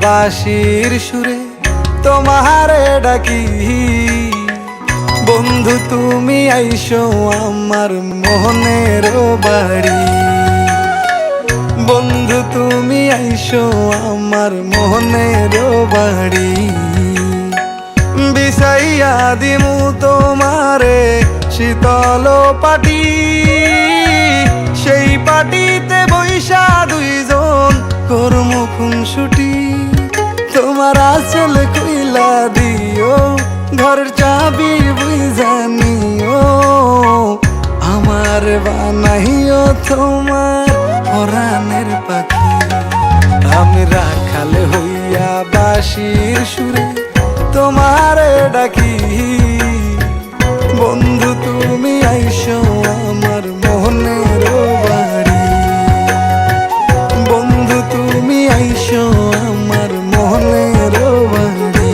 বাঁশির সুরে তোমারে ডাকি, বন্ধু তুমি আইসো আমার মনের বাড়ি, বন্ধু তুমি আইসো আমার মনের বাড়ি। বিছাইয়া দিমু তোমারে শীতল পাটি, সেই পাটিতে বৈশা দুইজন করমু খুনসুটি। তোমার আঁচল কইলা দিও, ঘর চাবি বুঝা নিও, আমার বানাইও তোমার পরাণের পাখি। আমি রাখাল হইয়া বাঁশির সুরে তোমারে ডাকি, বন্ধু তুমি আইসো আমার মনের বাড়ি, বন্ধু তুমি আইসো আমার মনের বাড়ি।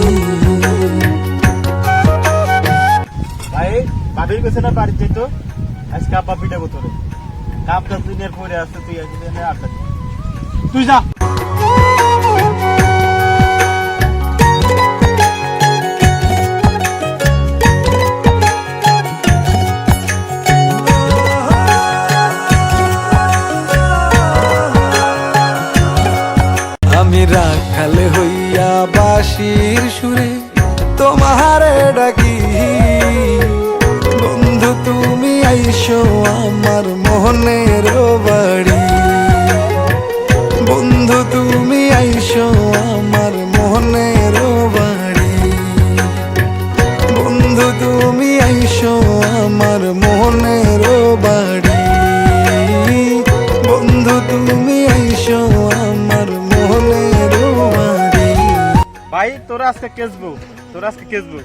ভাই ভাবির কাছে না বাড়ি যেত, আজকে আব্বা পিঠা করতো রে, কাপটা দিনের পরে আসতে তুই আড্ডা দিবি। তুই যা। আমি রাখাল হইয়া বাঁশির সুরে তোমারে ডাকি, বন্ধু তুমি আইসো আমার মনের বাড়ি, বন্ধু তুমি আইসো আমার মনের বাড়ি, বন্ধু তুমি আইসো আমার মনের বাড়ি, বন্ধু তুমি আইসো আমার মনের বাড়ি। ভাই তোরা আজকে কেসবো, তোরা আজকে কেসবো।